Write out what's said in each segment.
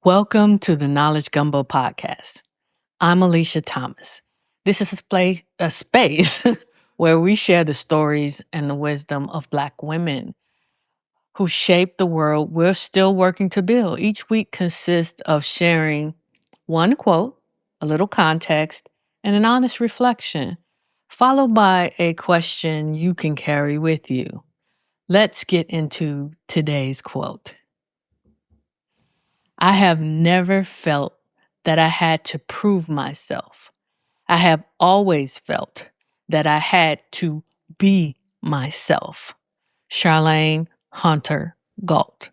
Welcome to the Knowledge Gumbo podcast. I'm Alicia Thomas. This is a space where we share the stories and the wisdom of Black women who shape the world we're still working to build. Each week consists of sharing one quote, a little context, and an honest reflection, followed by a question you can carry with you. Let's get into today's quote. I have never felt that I had to prove myself. I have always felt that I had to be myself. Charlene Hunter-Gault.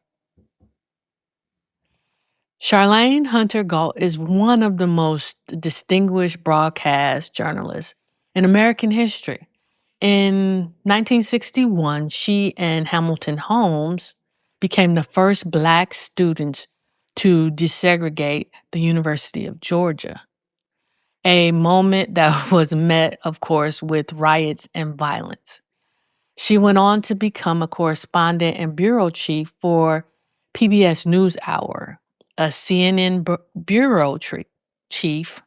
Charlene Hunter-Gault is one of the most distinguished broadcast journalists in American history. In 1961, she and Hamilton Holmes became the first Black students to desegregate the University of Georgia, a moment that was met, of course, with riots and violence. She went on to become a correspondent and bureau chief for PBS NewsHour, a CNN bureau chief,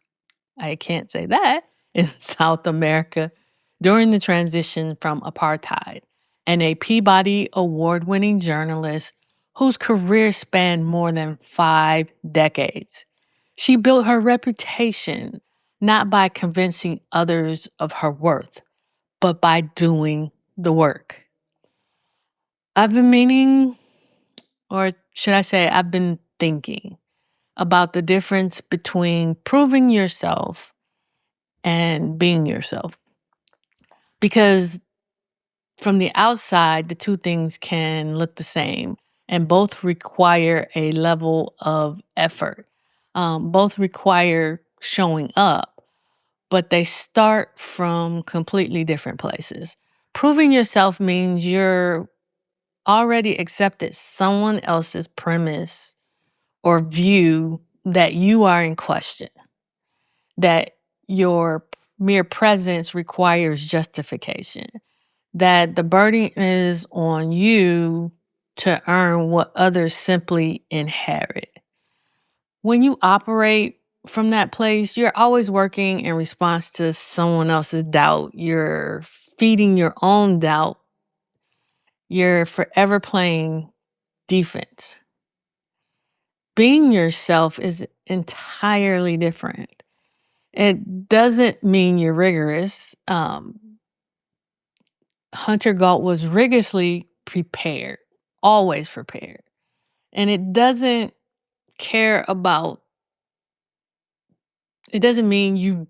I can't say that, in South America during the transition from apartheid, and a Peabody Award-winning journalist whose career spanned more than 5 decades. She built her reputation not by convincing others of her worth, but by doing the work. I've been meaning, or should I say, I've been thinking about the difference between proving yourself and being yourself. Because from the outside, the two things can look the same and both require a level of effort. Both require showing up, but they start from completely different places. Proving yourself means you're already accepted someone else's premise or view that you are in question, that your mere presence requires justification, that the burden is on you to earn what others simply inherit. When you operate from that place, you're always working in response to someone else's doubt. You're feeding your own doubt. You're forever playing defense. Being yourself is entirely different. It doesn't mean you're rigorous. Hunter-Gault was rigorously prepared, always prepared. And it doesn't mean you,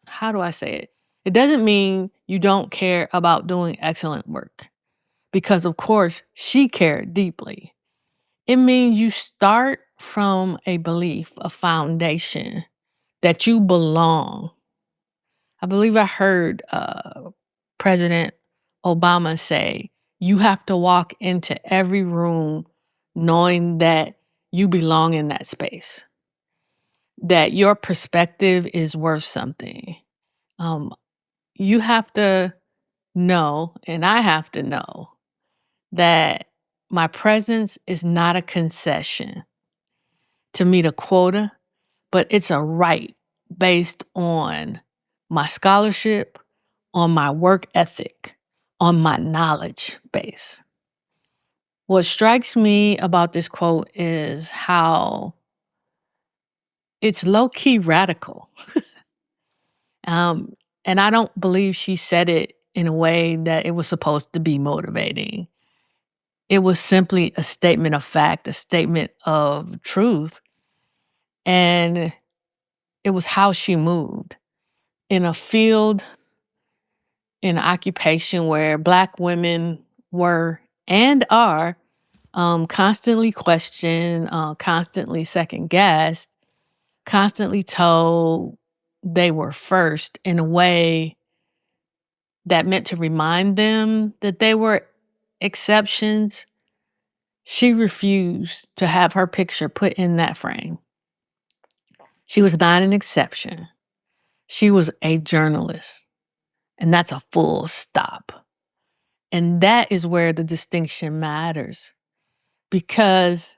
how do I say it? It doesn't mean you don't care about doing excellent work, because of course she cared deeply. It means you start from a belief, a foundation that you belong. I believe I heard President Obama say, you have to walk into every room knowing that you belong in that space, that your perspective is worth something. You have to know, and I have to know, that my presence is not a concession to meet a quota, but it's a right based on my scholarship, on my work ethic, on my knowledge base. What strikes me about this quote is how it's low-key radical. And I don't believe she said it in a way that it was supposed to be motivating. It was simply a statement of fact, a statement of truth. And it was how she moved in a field, in an occupation where Black women were and are constantly questioned, constantly second-guessed, constantly told they were first in a way that meant to remind them that they were exceptions. She refused to have her picture put in that frame. She was not an exception. She was a journalist, and that's a full stop. And that is where the distinction matters, because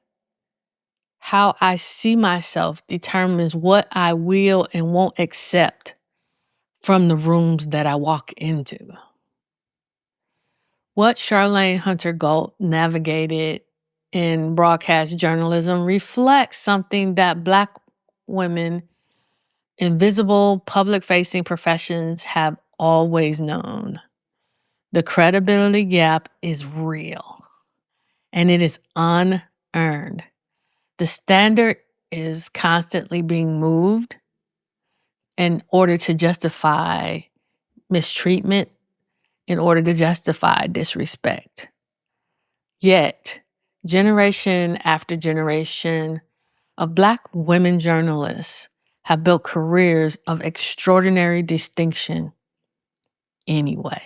how I see myself determines what I will and won't accept from the rooms that I walk into. What Charlene Hunter-Gault navigated in broadcast journalism reflects something that Black women in visible public-facing professions have always known. The credibility gap is real, and it is unearned. The standard is constantly being moved in order to justify mistreatment, in order to justify disrespect. Yet, generation after generation of Black women journalists have built careers of extraordinary distinction anyway.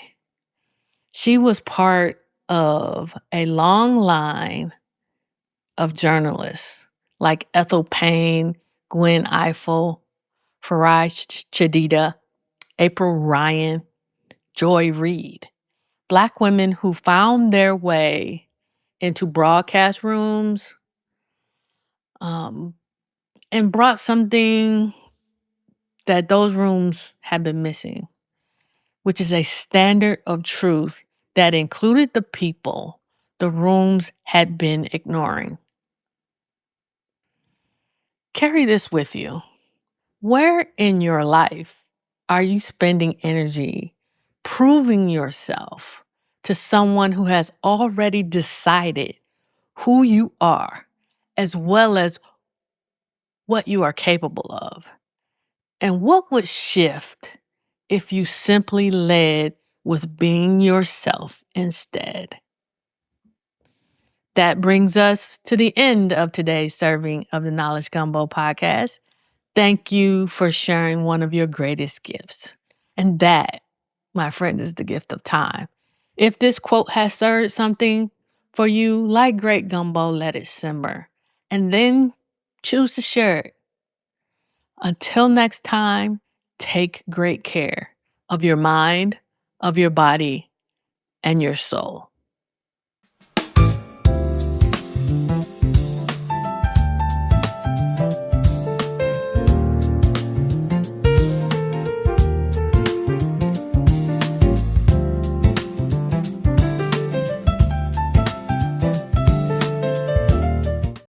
She was part of a long line of journalists like Ethel Payne, Gwen Ifill, Faraj Chadida, April Ryan, Joy Reid. Black women who found their way into broadcast rooms and brought something that those rooms had been missing, which is a standard of truth that included the people the rooms had been ignoring. Carry this with you. Where in your life are you spending energy proving yourself to someone who has already decided who you are, as well as what you are capable of? And what would shift if you simply led with being yourself instead? That brings us to the end of today's serving of the Knowledge Gumbo podcast. Thank you for sharing one of your greatest gifts. And that, my friend, is the gift of time. If this quote has stirred something for you, like great gumbo, let it simmer. And then choose to share it. Until next time, take great care of your mind, of your body, and your soul.